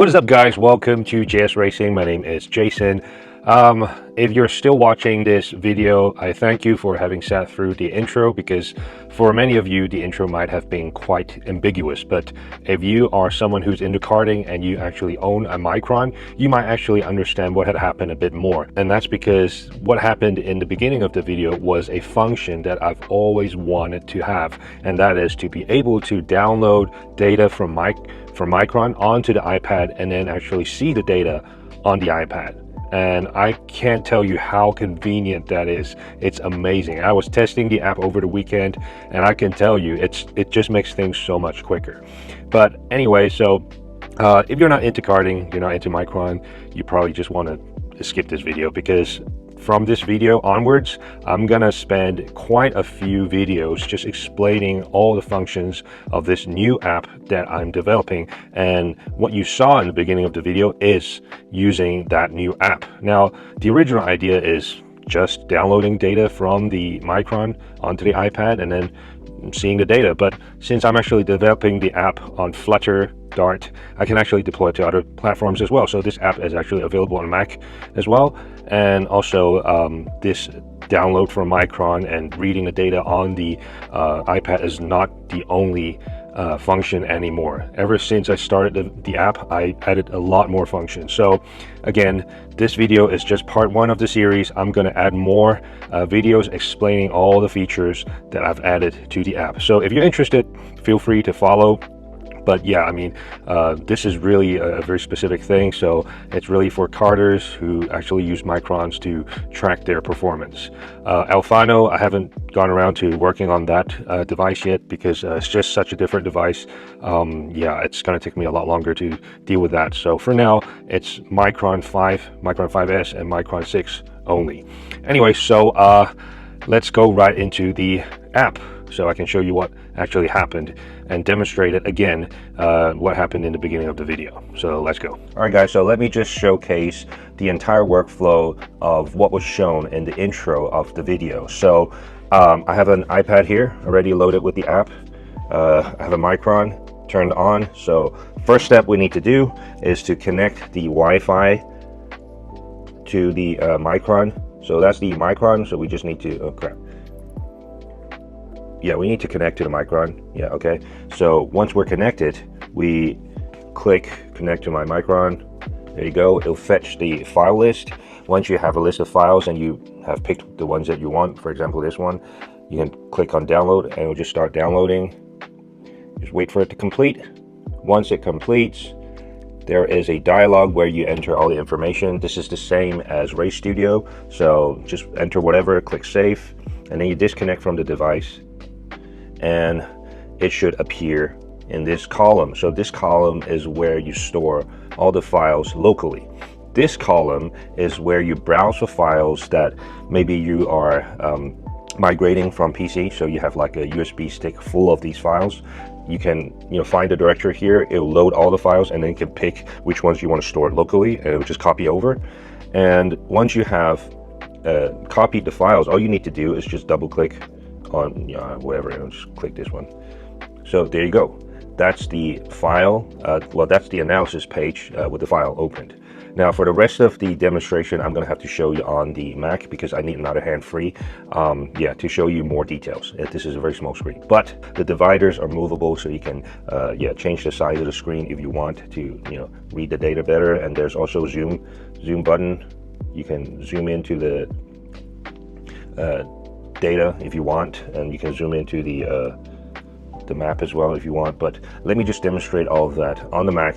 What is up, guys? Welcome to JS Racing. My name is Jason. If you're still watching this video, I thank you for having sat through the intro, because for many of you the intro might have been quite ambiguous. But if you are someone who's into karting and you actually own a Mychron, you might actually understand what had happened a bit more. And that's because what happened in the beginning of the video was a function that I've always wanted to have, and that is to be able to download data from Mychron onto the iPad and then actually see the data on the iPad. And I can't tell you how convenient that is. It's amazing. I was testing the app over the weekend, and I can tell you it just makes things so much quicker. But anyway, so if you're not into karting, you're not into Mychron, you probably just want to skip this video, because from this video onwards, I'm gonna spend quite a few videos just explaining all the functions of this new app that I'm developing. And what you saw in the beginning of the video is using that new app. Now, the original idea is just downloading data from the Mychron onto the iPad and then seeing the data. But since I'm actually developing the app on Flutter, Dart, I can actually deploy it to other platforms as well. So this app is actually available on Mac as well. And also this download from Mychron and reading the data on the iPad is not the only function anymore. Ever since I started the app, I added a lot more functions. So again, this video is just part one of the series. I'm going to add more videos explaining all the features that I've added to the app. So if you're interested, feel free to follow. But yeah, I mean, this is really a very specific thing. So it's really for karters who actually use Mycrons to track their performance. Alfano, I haven't gone around to working on that device yet, because it's just such a different device. Yeah, it's going to take me a lot longer to deal with that. So for now, it's Mychron 5, Mychron 5S, and Mychron 6 only. Anyway, so let's go right into the app, so I can show you what actually happened and demonstrate it again, what happened in the beginning of the video. So let's go. All right, guys, so let me just showcase the entire workflow of what was shown in the intro of the video. So I have an iPad here already loaded with the app. I have a Mychron turned on. So first step we need to do is to connect the Wi-Fi to the Mychron. So that's the Mychron, so we just need to, oh crap. Yeah, we need to connect to the Mychron. Yeah, okay. So once we're connected, we click connect to my Mychron. There you go. It'll fetch the file list. Once you have a list of files and you have picked the ones that you want, for example, this one, you can click on download and it'll just start downloading. Just wait for it to complete. Once it completes, there is a dialog where you enter all the information. This is the same as Race Studio. So just enter whatever, click save, and then you disconnect from the device, and it should appear in this column. So this column is where you store all the files locally. This column is where you browse for files that maybe you are migrating from PC. So you have like a USB stick full of these files. You can find the directory here. It'll load all the files, and then you can pick which ones you want to store locally, and it'll just copy over. And once you have copied the files, all you need to do is just double click on whatever, and just click this one. So there you go. That's the file. Well, that's the analysis page with the file opened. Now for the rest of the demonstration, I'm going to have to show you on the Mac, because I need another hand-free, yeah, to show you more details. This is a very small screen, but the dividers are movable, so you can yeah, change the size of the screen if you want to read the data better. And there's also zoom button. You can zoom into the data if you want, and you can zoom into the map as well if you want. But let me just demonstrate all of that on the Mac.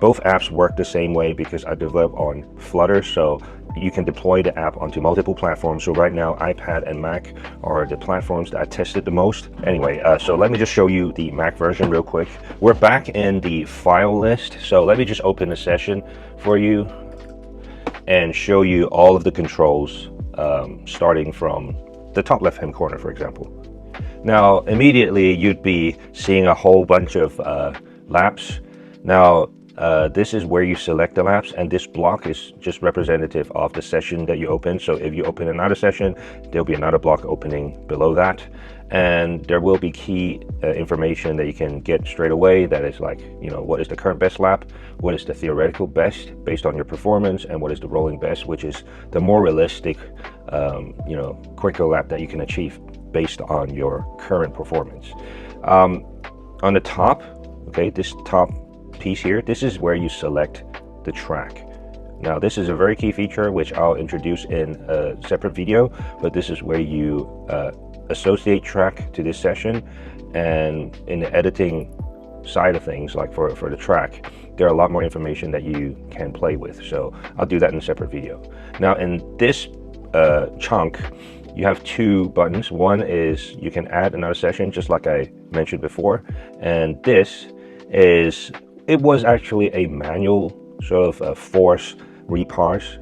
Both apps work the same way because I develop on Flutter, so you can deploy the app onto multiple platforms. So right now, iPad and Mac are the platforms that I tested the most. Anyway, so let me just show you the Mac version real quick. We're back in the file list, so let me just open a session for you and show you all of the controls, starting from the top left hand corner, for example. Now immediately you'd be seeing a whole bunch of laps. Now this is where you select the laps, and this block is just representative of the session that you open. So if you open another session, there'll be another block opening below that, and there will be key information that you can get straight away. That is like, you know, what is the current best lap, what is the theoretical best based on your performance, and what is the rolling best, which is the more realistic, you know, quicker lap that you can achieve based on your current performance. On the top, okay, this top piece here, this is where you select the track. Now this is a very key feature which I'll introduce in a separate video, but this is where you associate track to this session. And in the editing side of things, like for the track, there are a lot more information that you can play with, so I'll do that in a separate video. Now in this chunk, you have two buttons. One is you can add another session, just like I mentioned before, and this is, it was actually a manual sort of a force reparse.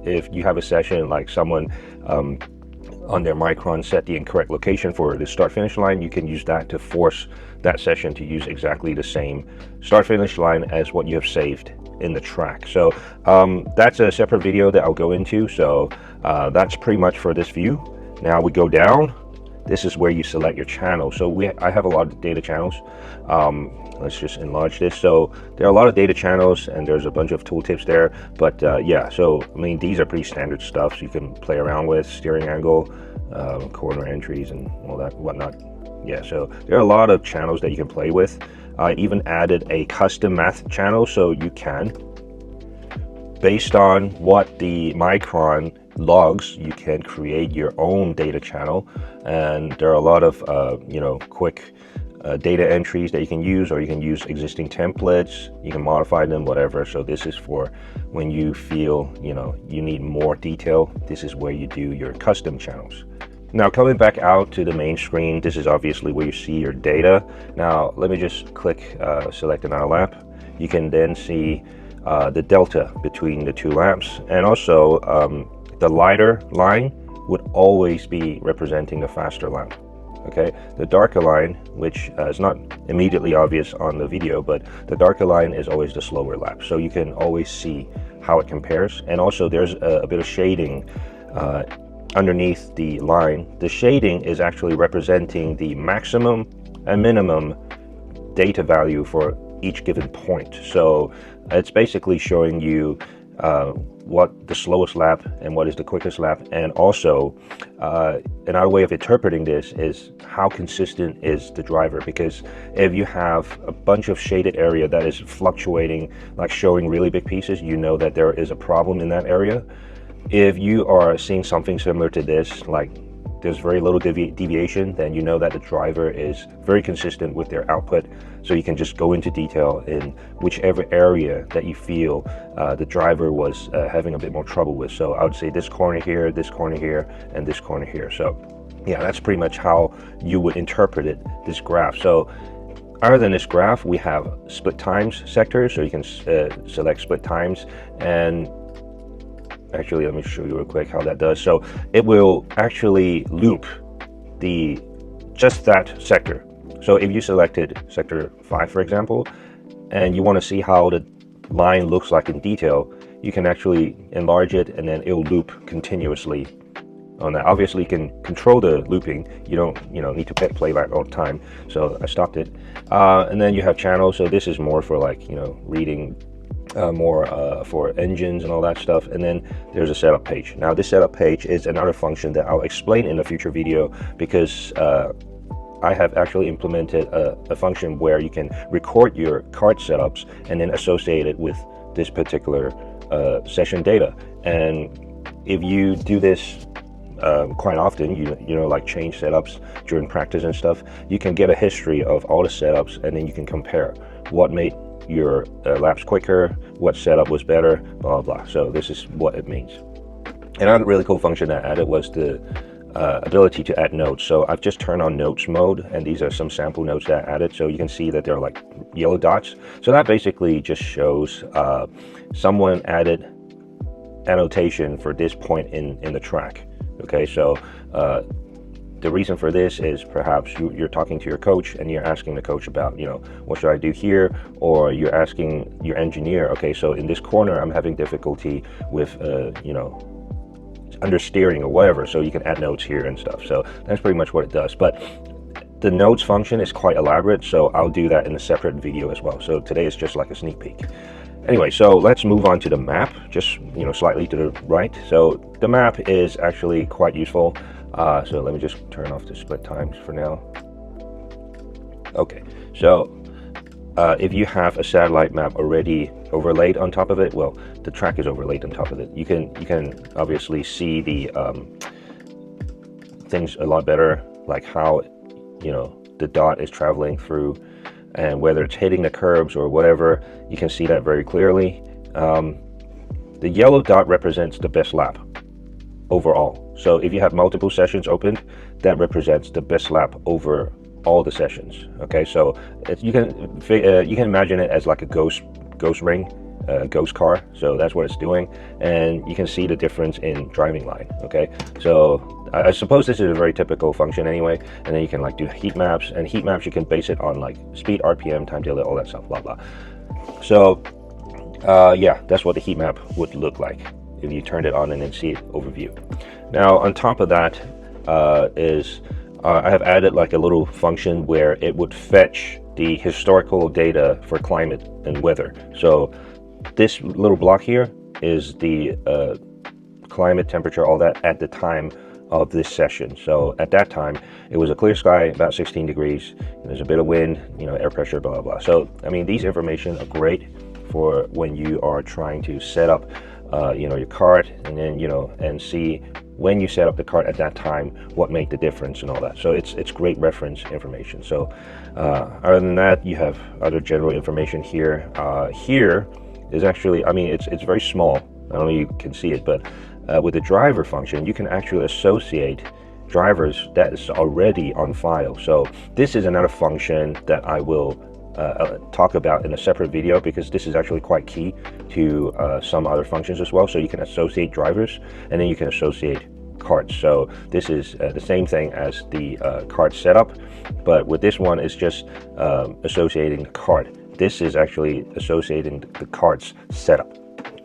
If you have a session like someone on their Mychron set the incorrect location for the start finish line, you can use that to force that session to use exactly the same start finish line as what you have saved in the track. So that's a separate video that I'll go into. So that's pretty much for this view. Now we go down. This is where you select your channel. So I have a lot of data channels. Let's just enlarge this. So there are a lot of data channels, and there's a bunch of tooltips there. But yeah, so I mean, these are pretty standard stuff, so you can play around with steering angle, corner entries, and all that whatnot. Yeah, so there are a lot of channels that you can play with. I even added a custom math channel, so you can, based on what the Mychron logs, you can create your own data channel. And there are a lot of you know, quick data entries that you can use, or you can use existing templates, you can modify them, whatever. So this is for when you feel, you know, you need more detail. This is where you do your custom channels. Now coming back out to the main screen, this is obviously where you see your data. Now let me just click select another lap. You can then see the delta between the two laps, and also the lighter line would always be representing a faster lap. Okay, the darker line, which is not immediately obvious on the video, but the darker line is always the slower lap, so you can always see how it compares. And also there's a bit of shading underneath the line. The shading is actually representing the maximum and minimum data value for each given point. So it's basically showing you what the slowest lap and what is the quickest lap. And also another way of interpreting this is how consistent is the driver, because if you have a bunch of shaded area that is fluctuating, like showing really big pieces, you know that there is a problem in that area. If you are seeing something similar to this, like there's very little deviation, then you know that the driver is very consistent with their output. So you can just go into detail in whichever area that you feel the driver was having a bit more trouble with. So I would say this corner here, and this corner here. So yeah, that's pretty much how you would interpret it, this graph. So other than this graph, we have split times sectors, so you can select split times. And actually, let me show you real quick how that does. So it will actually loop just that sector. So if you selected sector 5, for example, and you want to see how the line looks like in detail, you can actually enlarge it, and then it'll loop continuously on that. Obviously, you can control the looping. You don't, need to hit playback all the time. So I stopped it. And then you have channels. So this is more for like, reading more for engines and all that stuff. And then there's a setup page. Now this setup page is another function that I'll explain in a future video, because I have actually implemented a function where you can record your Kart setups and then associate it with this particular session data. And if you do this quite often, like change setups during practice and stuff, you can get a history of all the setups, and then you can compare what made your laps quicker, what setup was better, blah, blah, blah. So this is what it means. Another really cool function I added was the ability to add notes. So I've just turned on notes mode, and these are some sample notes that I added. So you can see that they're like yellow dots. So that basically just shows someone added annotation for this point in the track. Okay, so the reason for this is perhaps you're talking to your coach and you're asking the coach about, you know, what should I do here? Or you're asking your engineer, okay, so in this corner, I'm having difficulty with, you know, understeering or whatever. So you can add notes here and stuff. So that's pretty much what it does. But the notes function is quite elaborate, so I'll do that in a separate video as well. So today is just like a sneak peek. Anyway, so let's move on to the map, just, you know, slightly to the right. So the map is actually quite useful. So let me just turn off the split times for now. Okay, so if you have a satellite map already overlaid on top of it, well, the track is overlaid on top of it. You can obviously see the things a lot better, like how, you know, the dot is traveling through, and whether it's hitting the curbs or whatever, you can see that very clearly. The yellow dot represents the best lap overall. So if you have multiple sessions opened, that represents the best lap over all the sessions. Okay, so you can imagine it as like a ghost ring, ghost car. So that's what it's doing, and you can see the difference in driving line. Okay, so I suppose this is a very typical function anyway, and then you can like do heat maps, and heat maps you can base it on like speed, RPM, time delay, all that stuff, blah blah. So yeah, that's what the heat map would look like if you turned it on and then see it overview. Now on top of that I have added like a little function where it would fetch the historical data for climate and weather. So this little block here is the climate, temperature, all that at the time of this session. So at that time it was a clear sky, about 16 degrees, and there's a bit of wind, you know, air pressure, blah blah. So I mean, these information are great for when you are trying to set up you know, your cart, and then, you know, and see when you set up the cart at that time what made the difference and all that. So it's great reference information. So other than that, you have other general information here. Here is actually, I mean, it's very small. I don't know if you can see it, but with the driver function, you can actually associate drivers that is already on file. So this is another function that I will talk about in a separate video, because this is actually quite key to some other functions as well. So you can associate drivers, and then you can associate carts. So this is the same thing as the cart setup, but with this one it's just associating the cart. This is actually associating the cart's setup.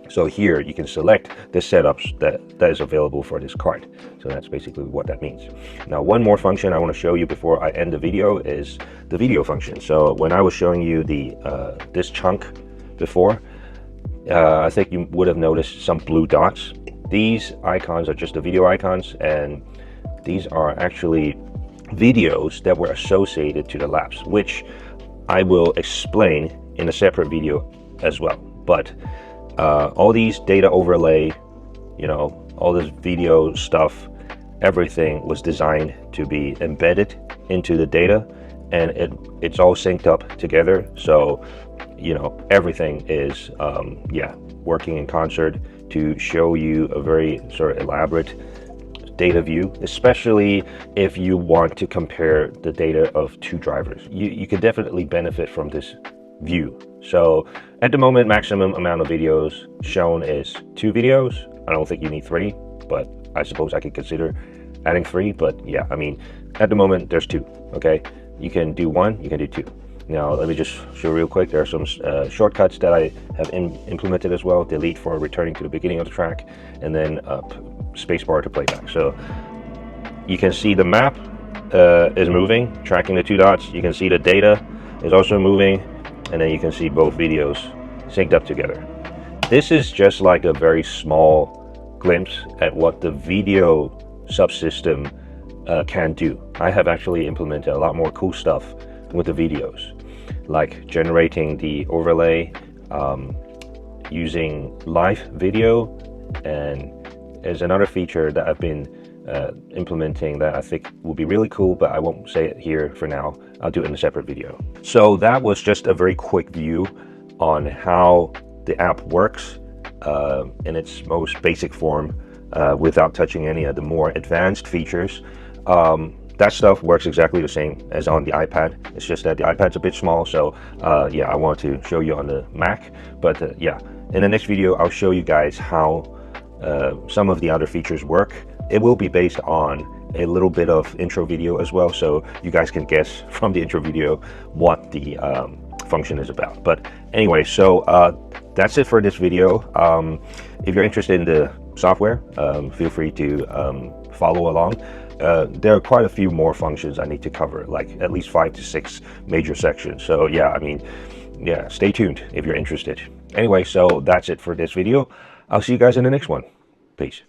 So here you can select the setups that is available for this cart. So that's basically what that means. Now, one more function I want to show you before I end the video is the video function. So when I was showing you the this chunk before, I think you would have noticed some blue dots. These icons are just the video icons, and these are actually videos that were associated to the laps, which I will explain in a separate video as well. But all these data overlay, you know, all this video stuff, everything was designed to be embedded into the data, and it's all synced up together. So, you know, everything is yeah, working in concert to show you a very sort of elaborate data view, especially if you want to compare the data of two drivers. You can definitely benefit from this view. So at the moment, maximum amount of videos shown is 2 videos. I don't think you need 3, but I suppose I could consider adding 3. But yeah, I mean, at the moment there's 2. Okay, you can do 1, you can do 2. Now let me just show real quick. There are some shortcuts that I have implemented as well. Delete for returning to the beginning of the track, and then spacebar to playback. So you can see the map is moving, tracking the 2 dots. You can see the data is also moving, and then you can see both videos synced up together. This is just like a very small glimpse at what the video subsystem can do. I have actually implemented a lot more cool stuff with the videos, like generating the overlay, using live video, and there's another feature that I've been implementing that I think will be really cool, but I won't say it here for now. I'll do it in a separate video. So that was just a very quick view on how the app works in its most basic form, without touching any of the more advanced features. That stuff works exactly the same as on the iPad. It's just that the iPad's a bit small, so yeah, I want to show you on the Mac. But yeah, in the next video I'll show you guys how some of the other features work. It will be based on a little bit of intro video as well, so you guys can guess from the intro video what the function is about. But anyway, so that's it for this video. If you're interested in the software, feel free to follow along. There are quite a few more functions I need to cover, like at least 5 to 6 major sections. So yeah, I mean, yeah, stay tuned if you're interested. Anyway, so that's it for this video. I'll see you guys in the next one. Peace.